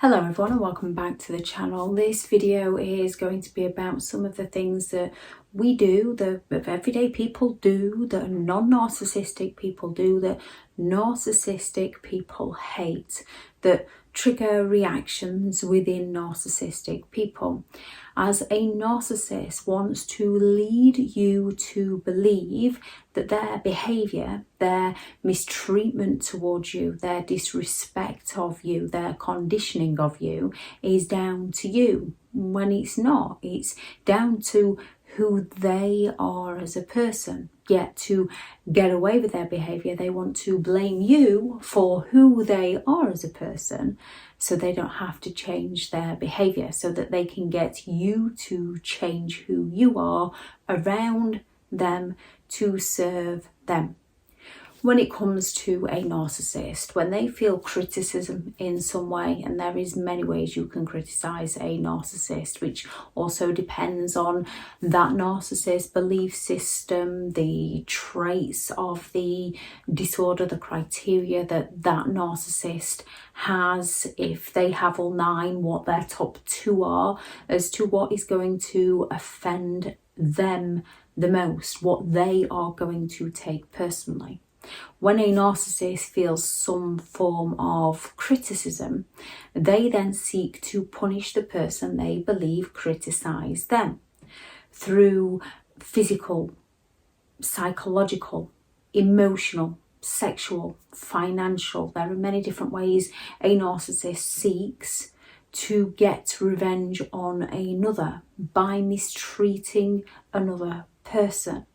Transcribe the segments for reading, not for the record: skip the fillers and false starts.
Hello everyone and welcome back to the channel. This video is going to be about some of the things that we do, that everyday people do, that non-narcissistic people do, that narcissistic people hate, that trigger reactions within narcissistic people. As a narcissist wants to lead you to believe that their behaviour, their mistreatment towards you, their disrespect of you, their conditioning of you is down to you, when it's not. It's down to who they are as a person. Yet to get away with their behaviour, they want to blame you for who they are as a person, so they don't have to change their behaviour, so that they can get you to change who you are around them to serve them. When it comes to a narcissist, when they feel criticism in some way, and there is many ways you can criticize a narcissist, which also depends on that narcissist belief system, the traits of the disorder, the criteria that that narcissist has. If they have all 9, what their top 2 are, as to what is going to offend them the most, what they are going to take personally. When a narcissist feels some form of criticism, they then seek to punish the person they believe criticised them through physical, psychological, emotional, sexual, financial. There are many different ways a narcissist seeks to get revenge on another by mistreating another person.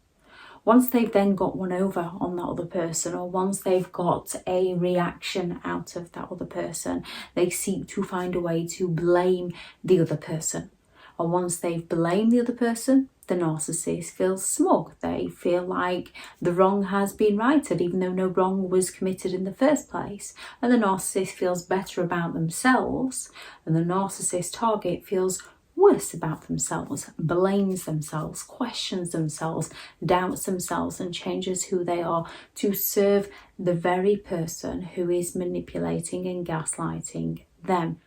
Once they've then got one over on that other person, or once they've got a reaction out of that other person, they seek to find a way to blame the other person. And once they've blamed the other person, the narcissist feels smug. They feel like the wrong has been righted, even though no wrong was committed in the first place. And the narcissist feels better about themselves, and the narcissist target feels worse about themselves, blames themselves, questions themselves, doubts themselves, and changes who they are to serve the very person who is manipulating and gaslighting them.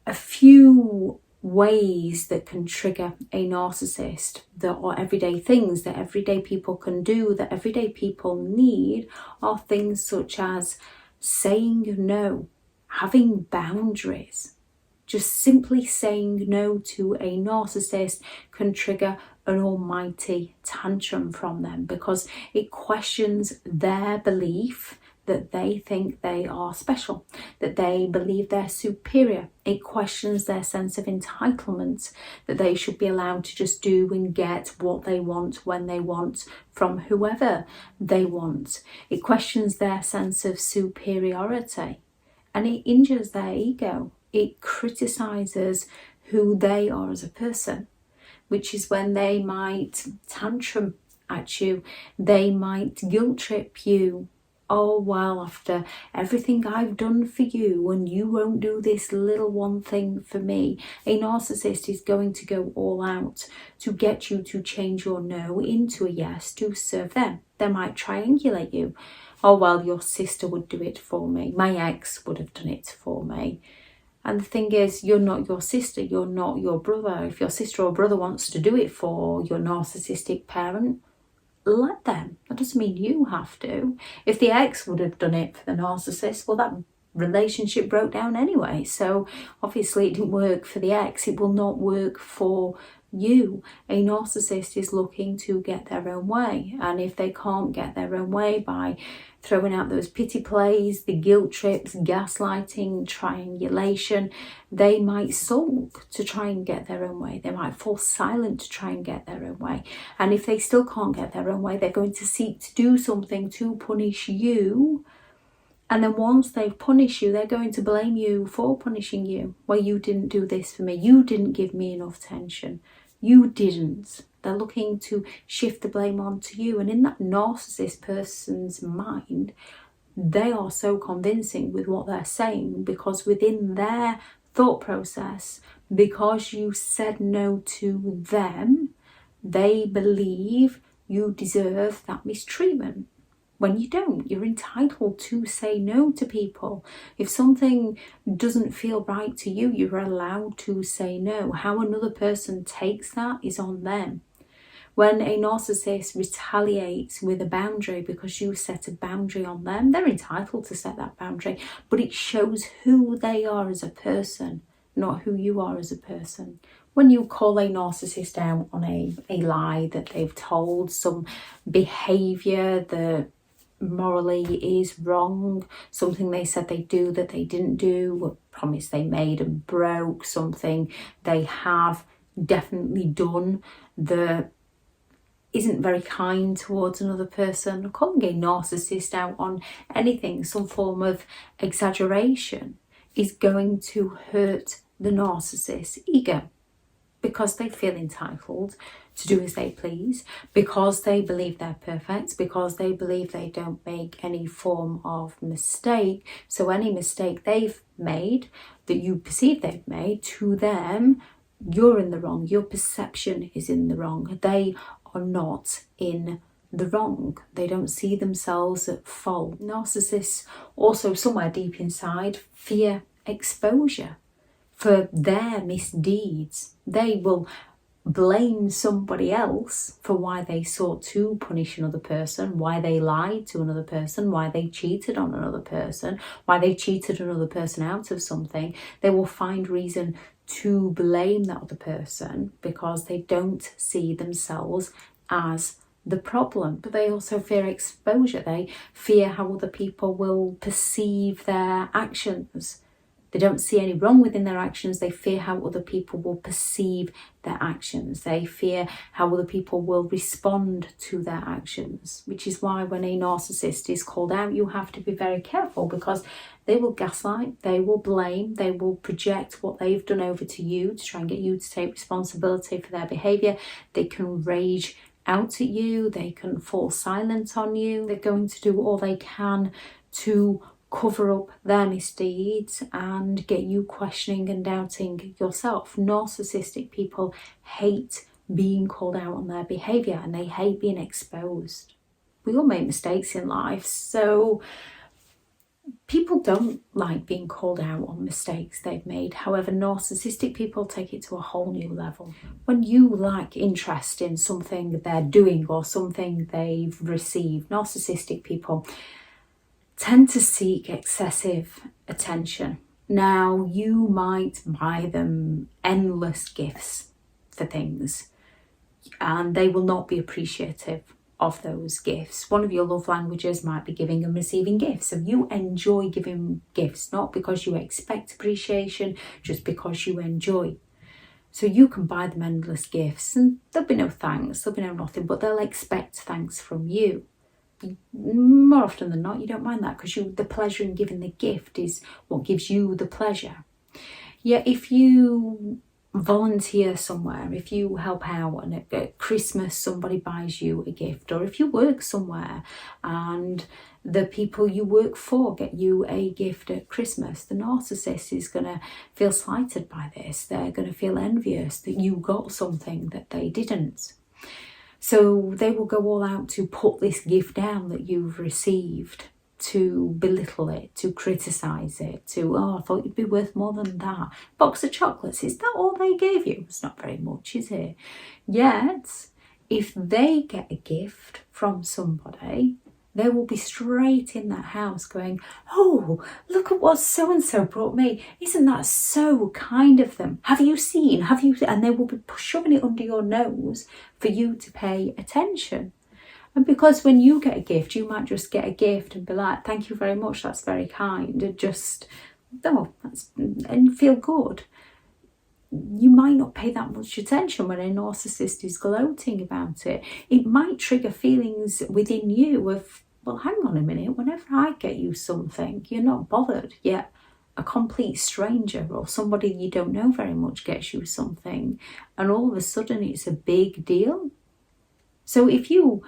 A few ways that can trigger a narcissist, that are everyday things that everyday people can do, that everyday people need, are things such as saying no, having boundaries. Just simply saying no to a narcissist can trigger an almighty tantrum from them, because it questions their belief that they think they are special, that they believe they're superior. It questions their sense of entitlement, that they should be allowed to just do and get what they want when they want from whoever they want. It questions their sense of superiority, and it injures their ego. It criticises who they are as a person, which is when they might tantrum at you. They might guilt trip you. Oh, well, after everything I've done for you, and you won't do this little one thing for me. A narcissist is going to go all out to get you to change your no into a yes to serve them. They might triangulate you. Oh, well, your sister would do it for me. My ex would have done it for me. And the thing is, you're not your sister, you're not your brother. If your sister or brother wants to do it for your narcissistic parent, let them. That doesn't mean you have to. If the ex would have done it for the narcissist, well, that relationship broke down anyway. So obviously it didn't work for the ex. It will not work for you. A narcissist is looking to get their own way, and if they can't get their own way by throwing out those pity plays, the guilt trips, gaslighting, triangulation, they might sulk to try and get their own way. They might fall silent to try and get their own way. And if they still can't get their own way, they're going to seek to do something to punish you. And then once they've punished you, they're going to blame you for punishing you. Well, you didn't do this for me. You didn't give me enough attention. You didn't. They're looking to shift the blame onto you. And in that narcissist person's mind, they are so convincing with what they're saying, because within their thought process, because you said no to them, they believe you deserve that mistreatment. when you don't. You're entitled to say no to people. If something doesn't feel right to you, you're allowed to say no. How another person takes that is on them. When a narcissist retaliates with a boundary because you set a boundary on them, they're entitled to set that boundary, but it shows who they are as a person, not who you are as a person. When you call a narcissist out on a lie that they've told, some behaviour that morally is wrong, something they said they do that they didn't do, a promise they made and broke, something they have definitely done that isn't very kind towards another person, calling a narcissist out on anything, some form of exaggeration, is going to hurt the narcissist's ego, because they feel entitled to do as they please, because they believe they're perfect, because they believe they don't make any form of mistake. So any mistake they've made, that you perceive they've made, to them, you're in the wrong. Your perception is in the wrong. They are not in the wrong. They don't see themselves at fault. Narcissists also, somewhere deep inside, fear exposure for their misdeeds. They will blame somebody else for why they sought to punish another person, why they lied to another person, why they cheated on another person, why they cheated another person out of something. They will find reason to blame that other person because they don't see themselves as the problem. But they also fear exposure. They fear how other people will perceive their actions. They don't see any wrong within their actions. They fear how other people will perceive their actions. They fear how other people will respond to their actions, which is why when a narcissist is called out, you have to be very careful, because they will gaslight, they will blame, they will project what they've done over to you to try and get you to take responsibility for their behaviour. They can rage out at you, they can fall silent on you. They're going to do all they can to cover up their misdeeds and get you questioning and doubting yourself. Narcissistic people hate being called out on their behaviour, and they hate being exposed. We all make mistakes in life, so people don't like being called out on mistakes they've made. However, narcissistic people take it to a whole new level. When you lack interest in something they're doing or something they've received, narcissistic people tend to seek excessive attention. Now, you might buy them endless gifts for things, and they will not be appreciative of those gifts. One of your love languages might be giving and receiving gifts. So you enjoy giving gifts, not because you expect appreciation, just because you enjoy. So you can buy them endless gifts and there'll be no thanks, there'll be no nothing, but they'll expect thanks from you. More often than not, you don't mind that, because the pleasure in giving the gift is what gives you the pleasure. Yet if you volunteer somewhere, if you help out and at Christmas somebody buys you a gift, or if you work somewhere and the people you work for get you a gift at Christmas, the narcissist is going to feel slighted by this. They're going to feel envious that you got something that they didn't. So they will go all out to put this gift down that you've received, to belittle it, to criticise it, to, I thought you'd be worth more than that. Box of chocolates, is that all they gave you? It's not very much, is it? Yet, if they get a gift from somebody, they will be straight in that house going, oh, look at what so-and-so brought me. Isn't that so kind of them? Have you seen? And they will be shoving it under your nose for you to pay attention. And because when you get a gift, you might just get a gift and be like, thank you very much, that's very kind, and just, and feel good. You might not pay that much attention when a narcissist is gloating about it. It might trigger feelings within you of, well, hang on a minute, whenever I get you something, you're not bothered, yet a complete stranger or somebody you don't know very much gets you something, and all of a sudden it's a big deal. So if you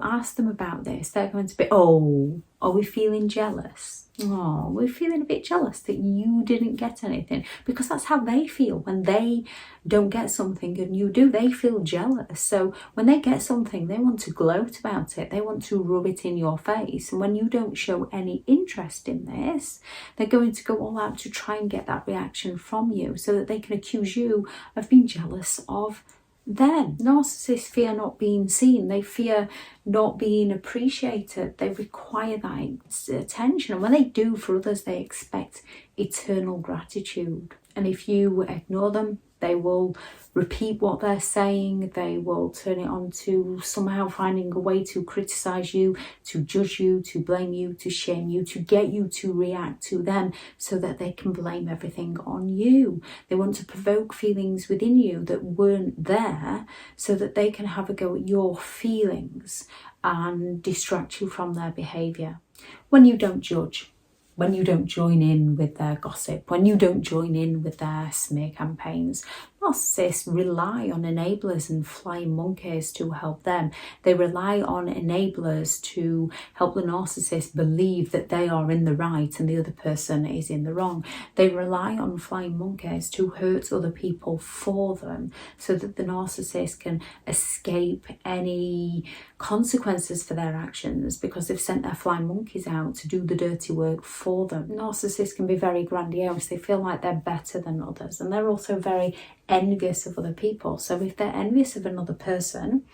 ask them about this, they're going to be, oh, Are we feeling jealous? Oh, we're feeling a bit jealous that you didn't get anything, because that's how they feel when they don't get something and you do. They feel jealous. So when they get something, they want to gloat about it. They want to rub it in your face. And when you don't show any interest in this, they're going to go all out to try and get that reaction from you so that they can accuse you of being jealous of them. Narcissists fear not being seen. They fear not being appreciated. They require that attention. And when they do for others, they expect eternal gratitude. And if you ignore them, they will repeat what they're saying. They will turn it on to somehow finding a way to criticize you, to judge you, to blame you, to shame you, to get you to react to them so that they can blame everything on you. They want to provoke feelings within you that weren't there so that they can have a go at your feelings and distract you from their behaviour. When you don't judge, when you don't join in with their gossip, when you don't join in with their smear campaigns, narcissists rely on enablers and flying monkeys to help them. They rely on enablers to help the narcissist believe that they are in the right and the other person is in the wrong. They rely on flying monkeys to hurt other people for them so that the narcissist can escape any consequences for their actions because they've sent their flying monkeys out to do the dirty work for them. Narcissists can be very grandiose. They feel like they're better than others, and they're also very envious of other people. So if they're envious of another person,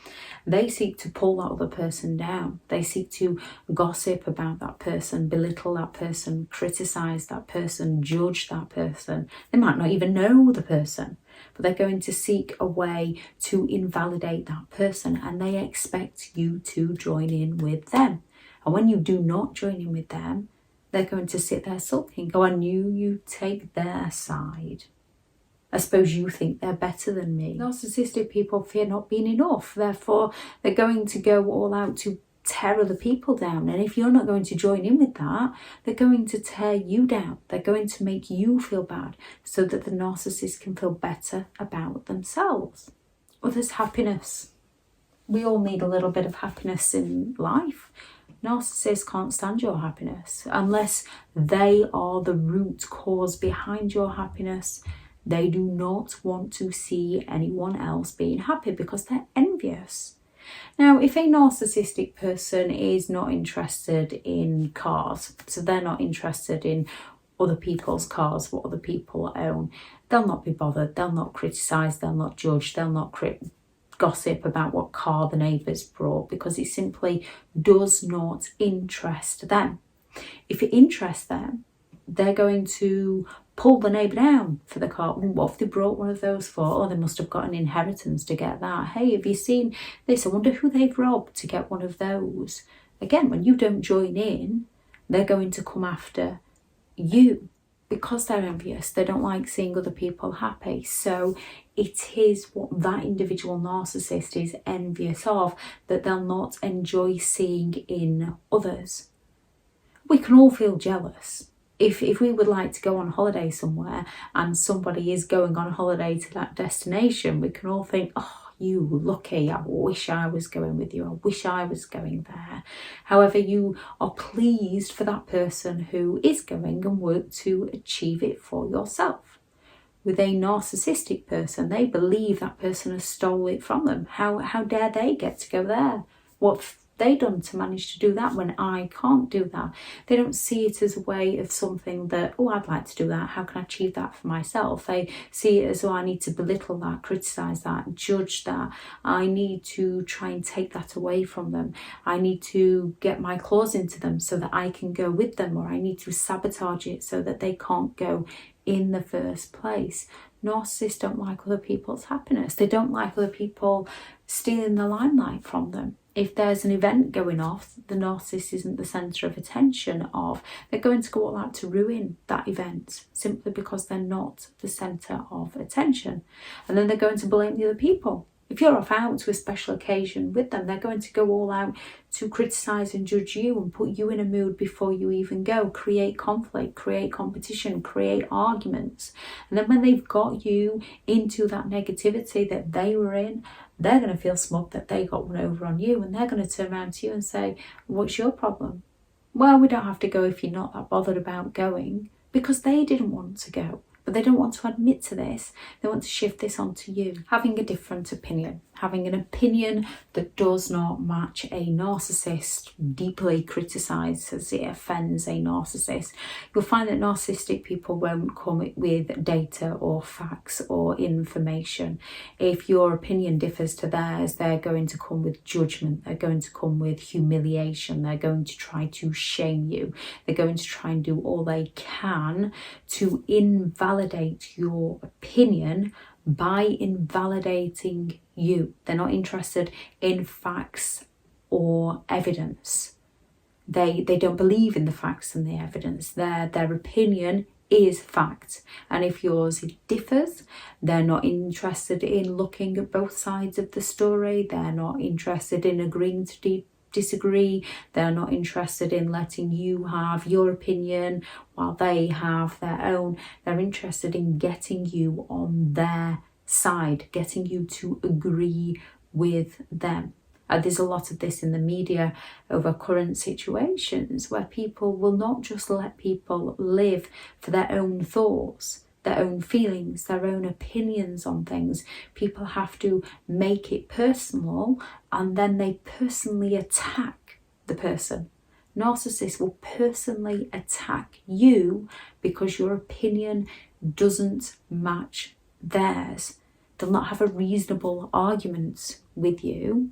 they seek to pull that other person down. They seek to gossip about that person, belittle that person, criticize that person, judge that person. They might not even know the person, but they're going to seek a way to invalidate that person, and they expect you to join in with them. And when you do not join in with them, they're going to sit there sulking, go, I knew you'd take their side. I suppose you think they're better than me. Narcissistic people fear not being enough. Therefore, they're going to go all out to tear other people down. And if you're not going to join in with that, they're going to tear you down. They're going to make you feel bad so that the narcissist can feel better about themselves. Others' happiness. We all need a little bit of happiness in life. Narcissists can't stand your happiness unless they are the root cause behind your happiness. They do not want to see anyone else being happy because they're envious. Now, if a narcissistic person is not interested in cars, so they're not interested in other people's cars, what other people own, they'll not be bothered, they'll not criticise, they'll not judge, they'll not gossip about what car the neighbours brought because it simply does not interest them. If it interests them, they're going to pull the neighbour down for the car. What have they brought one of those for? Oh, they must have got an inheritance to get that. Hey, have you seen this? I wonder who they've robbed to get one of those. Again, when you don't join in, they're going to come after you because they're envious. They don't like seeing other people happy. So it is what that individual narcissist is envious of that they'll not enjoy seeing in others. We can all feel jealous. If we would like to go on holiday somewhere and somebody is going on holiday to that destination, we can all think, oh, you lucky, I wish I was going with you, I wish I was going there. However, you are pleased for that person who is going and work to achieve it for yourself. With a narcissistic person, they believe that person has stolen it from them. How dare they get to go there? What they done to manage to do that when I can't do that? They don't see it as a way of something that, oh, I'd like to do that. How can I achieve that for myself? They see it as, oh, I need to belittle that, criticise that, judge that. I need to try and take that away from them. I need to get my claws into them so that I can go with them, or I need to sabotage it so that they can't go in the first place. Narcissists don't like other people's happiness. They don't like other people stealing the limelight from them. If there's an event going off, the narcissist isn't the centre of attention of, they're going to go all out to ruin that event simply because they're not the centre of attention. And then they're going to blame the other people. If you're off out to a special occasion with them, they're going to go all out to criticise and judge you and put you in a mood before you even go, create conflict, create competition, create arguments. And then when they've got you into that negativity that they were in, they're going to feel smug that they got one over on you, and they're going to turn around to you and say, what's your problem? Well, we don't have to go if you're not that bothered about going, because they didn't want to go. But they don't want to admit to this. They want to shift this onto you. Having a different opinion. Having an opinion that does not match a narcissist deeply criticises, it offends a narcissist. You'll find that narcissistic people won't come with data or facts or information. If your opinion differs to theirs, they're going to come with judgment. They're going to come with humiliation. They're going to try to shame you. They're going to try and do all they can to invalidate your opinion by invalidating you. They're not interested in facts or evidence. They don't believe in the facts and the evidence. Their opinion is fact. And if yours differs, they're not interested in looking at both sides of the story. They're not interested in agreeing to disagree. They're not interested in letting you have your opinion while they have their own. They're interested in getting you on their side, getting you to agree with them. There's a lot of this in the media over current situations where people will not just let people live for their own thoughts, their own feelings, their own opinions on things. People have to make it personal, and then they personally attack the person. Narcissists will personally attack you because your opinion doesn't match theirs. They'll not have a reasonable argument with you.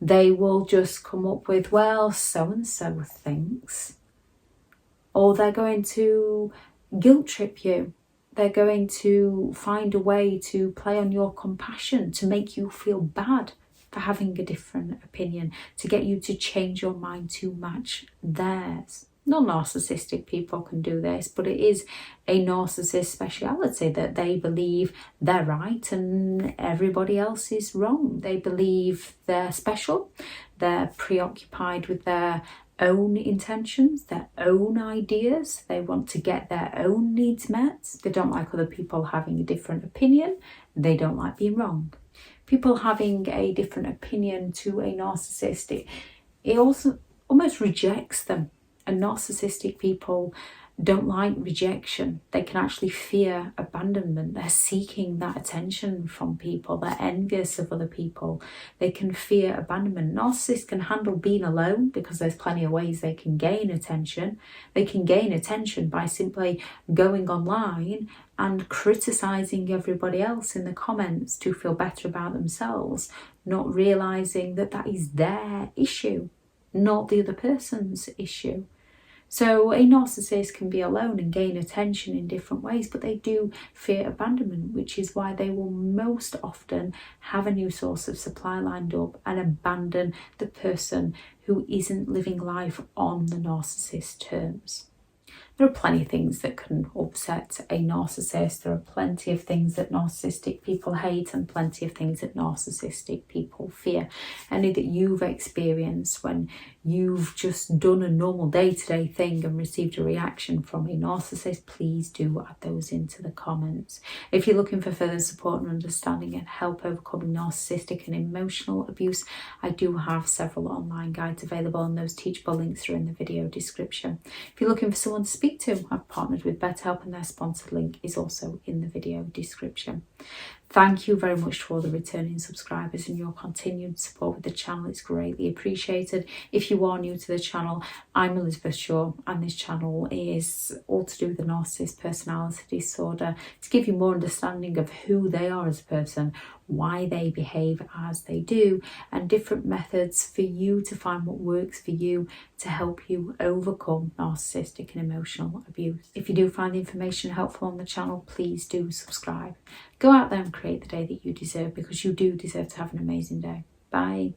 They will just come up with, well, so-and-so thinks. Or they're going to guilt trip you. They're going to find a way to play on your compassion, to make you feel bad for having a different opinion, to get you to change your mind to match theirs. Non-narcissistic people can do this, but it is a narcissist speciality that they believe they're right and everybody else is wrong. They believe they're special. They're preoccupied with their own intentions, their own ideas. They want to get their own needs met. They don't like other people having a different opinion. They don't like being wrong. People having a different opinion to a narcissist, it also almost rejects them. And narcissistic people don't like rejection. They can actually fear abandonment. They're seeking that attention from people. They're envious of other people. They can fear abandonment. Narcissists can handle being alone because there's plenty of ways they can gain attention. They can gain attention by simply going online and criticising everybody else in the comments to feel better about themselves, not realising that that is their issue, not the other person's issue. So a narcissist can be alone and gain attention in different ways, but they do fear abandonment, which is why they will most often have a new source of supply lined up and abandon the person who isn't living life on the narcissist terms. There are plenty of things that can upset a narcissist. There are plenty of things that narcissistic people hate and plenty of things that narcissistic people fear. Any that you've experienced when you've just done a normal day-to-day thing and received a reaction from a narcissist, please do add those into the comments. If you're looking for further support and understanding and help overcoming narcissistic and emotional abuse, I do have several online guides available, and those teachable links are in the video description. If you're looking for someone to speak to, I've partnered with BetterHelp and their sponsored link is also in the video description. Thank you very much to all the returning subscribers and your continued support with the channel. It's greatly appreciated. If you are new to the channel, I'm Elizabeth Shaw, and this channel is all to do with the narcissist personality disorder, to give you more understanding of who they are as a person, why they behave as they do, and different methods for you to find what works for you to help you overcome narcissistic and emotional abuse. If you do find the information helpful on the channel, please do subscribe. Go out there and create the day that you deserve, because you do deserve to have an amazing day. Bye.